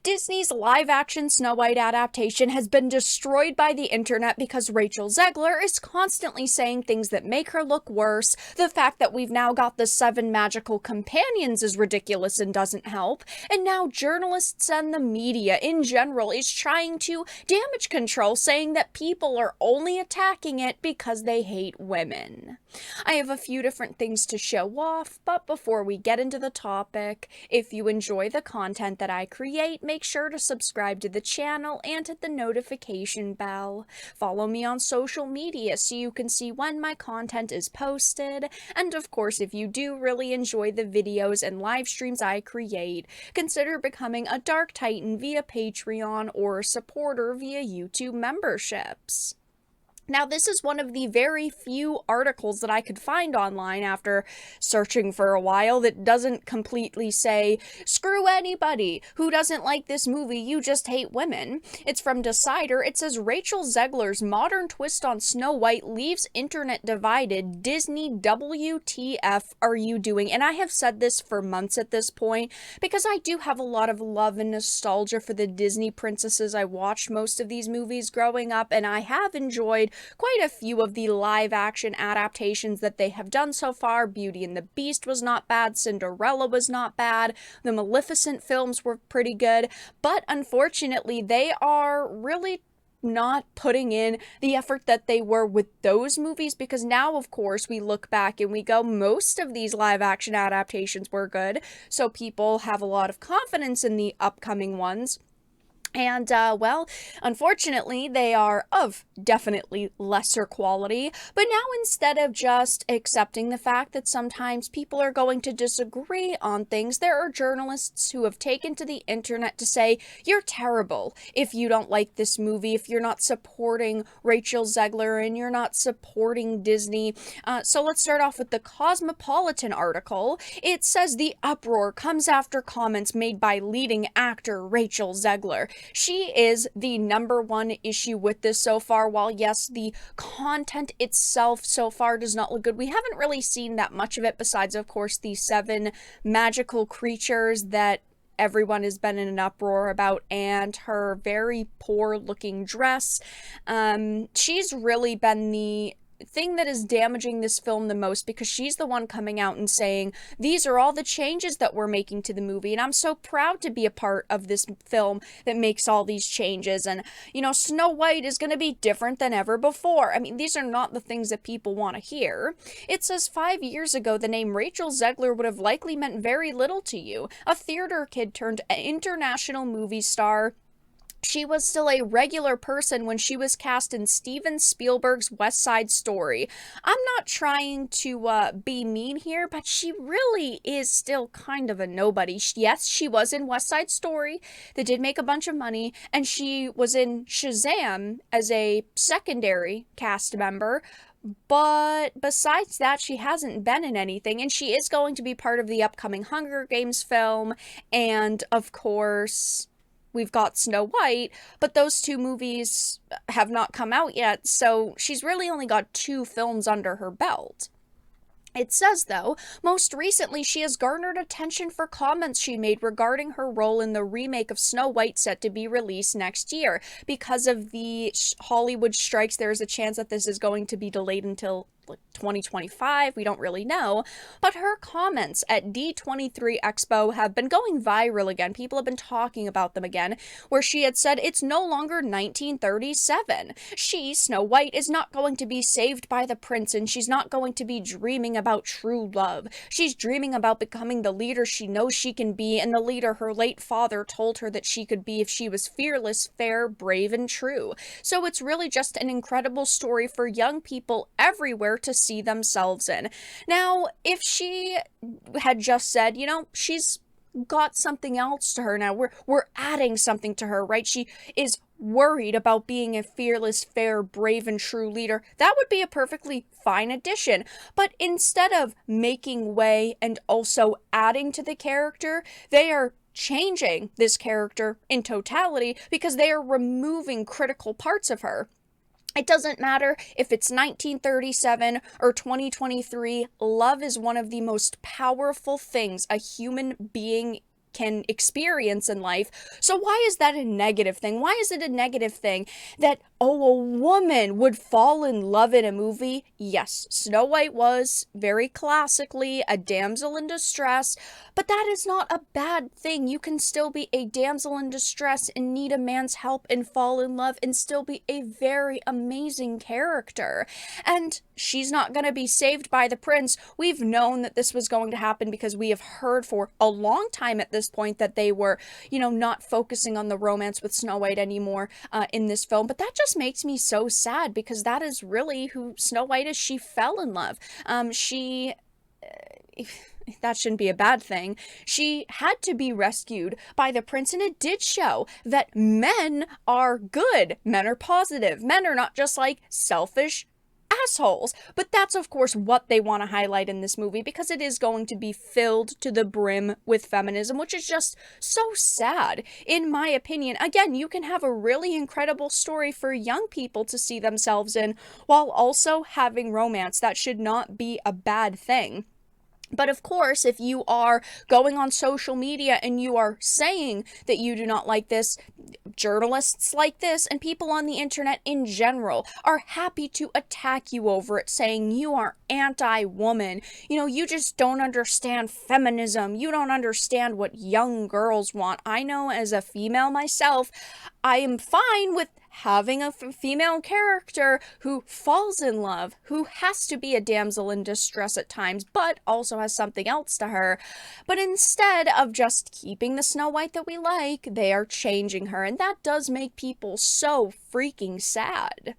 Disney's live-action Snow White adaptation has been destroyed by the internet because Rachel Zegler is constantly saying things that make her look worse. The fact that we've now got the 7 magical companions is ridiculous and doesn't help. And now journalists and the media in general is trying to damage control, saying that people are only attacking it because they hate women. I have a few different things to show off, but before we get into the topic, if you enjoy the content that I create, make sure to subscribe to the channel and hit the notification bell. Follow me on social media so you can see when my content is posted. And of course, if you do really enjoy the videos and live streams I create, consider becoming a Dark Titan via Patreon or a supporter via YouTube memberships. Now, this is one of the very few articles that I could find online after searching for a while that doesn't completely say, screw anybody who doesn't like this movie, you just hate women. It's from Decider. It says, Rachel Zegler's modern twist on Snow White leaves internet divided. Disney, WTF are you doing? And I have said this for months at this point, because I do have a lot of love and nostalgia for the Disney princesses. I watched most of these movies growing up, and I have enjoyed quite a few of the live-action adaptations that they have done so far. Beauty and the Beast was not bad, Cinderella was not bad, the Maleficent films were pretty good, but unfortunately they are really not putting in the effort that they were with those movies, because now, of course, we look back and we go, most of these live-action adaptations were good, so people have a lot of confidence in the upcoming ones. And, well, unfortunately, they are of definitely lesser quality. But now, instead of just accepting the fact that sometimes people are going to disagree on things, there are journalists who have taken to the internet to say, you're terrible if you don't like this movie, if you're not supporting Rachel Zegler and you're not supporting Disney. So let's start off with the Cosmopolitan article. It says the uproar comes after comments made by leading actor Rachel Zegler. She is the number one issue with this so far. While yes, the content itself so far does not look good, we haven't really seen that much of it besides, of course, the 7 magical creatures that everyone has been in an uproar about, and her very poor looking dress. She's really been the thing that is damaging this film the most, because she's the one coming out and saying, these are all the changes that we're making to the movie, and I'm so proud to be a part of this film that makes all these changes, and, you know, Snow White is going to be different than ever before. I mean, these are not the things that people want to hear. It says 5 years ago, the name Rachel Zegler would have likely meant very little to you. A theater kid turned international movie star. She was still a regular person when she was cast in Steven Spielberg's West Side Story. I'm not trying to be mean here, but she really is still kind of a nobody. Yes, she was in West Side Story that did make a bunch of money, and she was in Shazam as a secondary cast member. But besides that, she hasn't been in anything, and she is going to be part of the upcoming Hunger Games film, and of course, we've got Snow White, but those 2 movies have not come out yet, so she's really only got 2 films under her belt. It says, though, most recently she has garnered attention for comments she made regarding her role in the remake of Snow White set to be released next year. Because of the Hollywood strikes, there is a chance that this is going to be delayed until 2025, we don't really know, but her comments at D23 Expo have been going viral again. People have been talking about them again, where she had said it's no longer 1937. She, Snow White, is not going to be saved by the prince, and she's not going to be dreaming about true love. She's dreaming about becoming the leader she knows she can be, and the leader her late father told her that she could be if she was fearless, fair, brave, and true. So it's really just an incredible story for young people everywhere to see themselves in. Now, if she had just said, you know, she's got something else to her now, we're adding something to her, right? She is worried about being a fearless, fair, brave, and true leader, that would be a perfectly fine addition. But instead of making way and also adding to the character, they are changing this character in totality because they are removing critical parts of her. It doesn't matter if it's 1937 or 2023, love is one of the most powerful things a human being can experience in life. So why is that a negative thing? Why is it a negative thing that, oh, a woman would fall in love in a movie? Yes, Snow White was very classically a damsel in distress, but that is not a bad thing. You can still be a damsel in distress and need a man's help and fall in love and still be a very amazing character. And she's not going to be saved by the prince. We've known that this was going to happen because we have heard for a long time at this point that they were, not focusing on the romance with Snow White anymore in this film. But that just makes me so sad because that is really who Snow White is. She fell in love. That shouldn't be a bad thing. She had to be rescued by the prince, and it did show that men are good. Men are positive. Men are not just like selfish assholes. But that's of course what they want to highlight in this movie because it is going to be filled to the brim with feminism, which is just so sad in my opinion. Again, you can have a really incredible story for young people to see themselves in while also having romance. That should not be a bad thing. But of course, if you are going on social media and you are saying that you do not like this, journalists like this and people on the internet in general are happy to attack you over it, saying you are anti-woman. You just don't understand feminism. You don't understand what young girls want. I know as a female myself, I am fine with having a female character who falls in love, who has to be a damsel in distress at times, but also has something else to her. But instead of just keeping the Snow White that we like, they are changing her, and that does make people so freaking sad.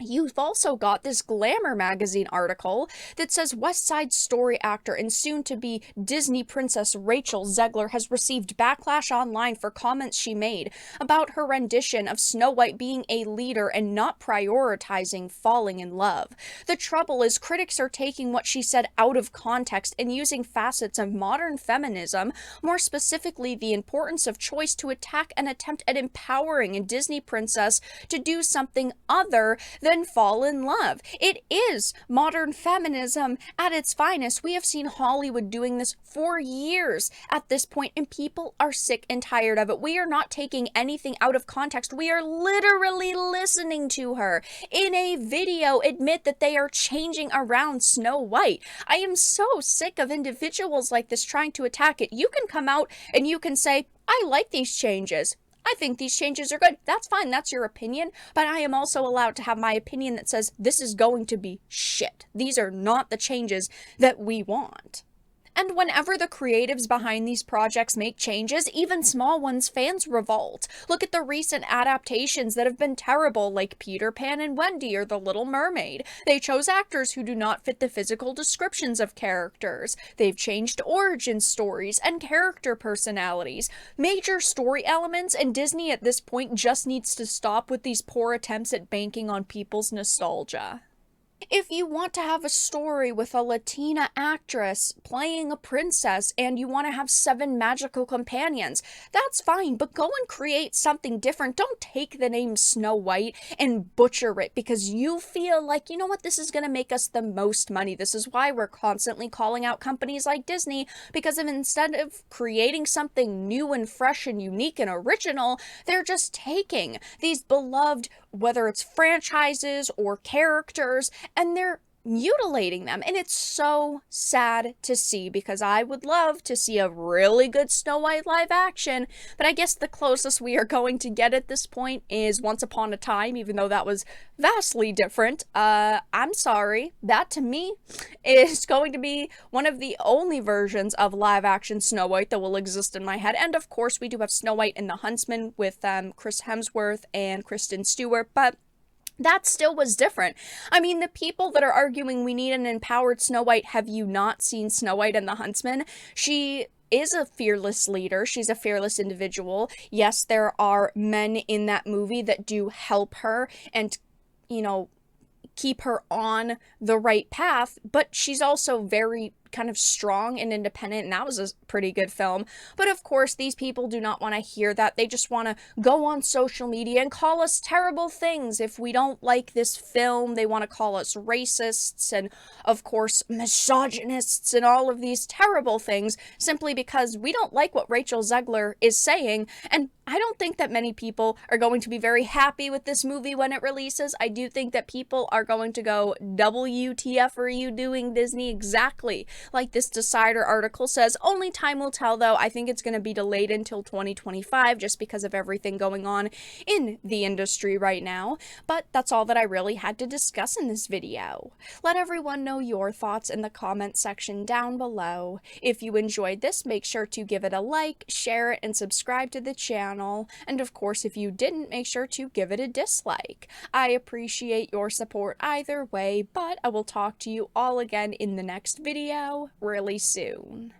You've also got this Glamour magazine article that says West Side Story actor and soon-to-be Disney princess Rachel Zegler has received backlash online for comments she made about her rendition of Snow White being a leader and not prioritizing falling in love. The trouble is critics are taking what she said out of context and using facets of modern feminism, more specifically the importance of choice, to attack an attempt at empowering a Disney princess to do something other than fall in love. It is modern feminism at its finest. We have seen Hollywood doing this for years at this point, and people are sick and tired of it. We are not taking anything out of context. We are literally listening to her in a video admit that they are changing around Snow White. I am so sick of individuals like this trying to attack it. You can come out and you can say, I like these changes. I think these changes are good. That's fine. That's your opinion. But I am also allowed to have my opinion that says this is going to be shit. These are not the changes that we want. And whenever the creatives behind these projects make changes, even small ones, fans revolt. Look at the recent adaptations that have been terrible, like Peter Pan and Wendy or The Little Mermaid. They chose actors who do not fit the physical descriptions of characters. They've changed origin stories and character personalities. Major story elements, and Disney at this point just needs to stop with these poor attempts at banking on people's nostalgia. If you want to have a story with a Latina actress playing a princess and you want to have 7 magical companions, that's fine, but go and create something different. Don't take the name Snow White and butcher it because you feel like, you know what, this is going to make us the most money. This is why we're constantly calling out companies like Disney, because instead of creating something new and fresh and unique and original, they're just taking these beloved, whether it's franchises or characters, and they're mutilating them. And it's so sad to see because I would love to see a really good Snow White live action, but I guess the closest we are going to get at this point is Once Upon a Time, even though that was vastly different. I'm sorry. That to me is going to be one of the only versions of live action Snow White that will exist in my head. And of course we do have Snow White and the Huntsman with Chris Hemsworth and Kristen Stewart, but that still was different. I mean, the people that are arguing we need an empowered Snow White, have you not seen Snow White and the Huntsman? She is a fearless leader. She's a fearless individual. Yes, there are men in that movie that do help her and, keep her on the right path, but she's also very kind of strong and independent, and that was a pretty good film. But of course, these people do not want to hear that. They just want to go on social media and call us terrible things if we don't like this film. They want to call us racists and, of course, misogynists and all of these terrible things simply because we don't like what Rachel Zegler is saying. And I don't think that many people are going to be very happy with this movie when it releases. I do think that people are going to go, WTF are you doing, Disney? Exactly. Like this Decider article says, only time will tell though. I think it's going to be delayed until 2025 just because of everything going on in the industry right now. But that's all that I really had to discuss in this video. Let everyone know your thoughts in the comment section down below. If you enjoyed this, make sure to give it a like, share it, and subscribe to the channel. And of course, if you didn't, make sure to give it a dislike. I appreciate your support either way, but I will talk to you all again in the next video really soon.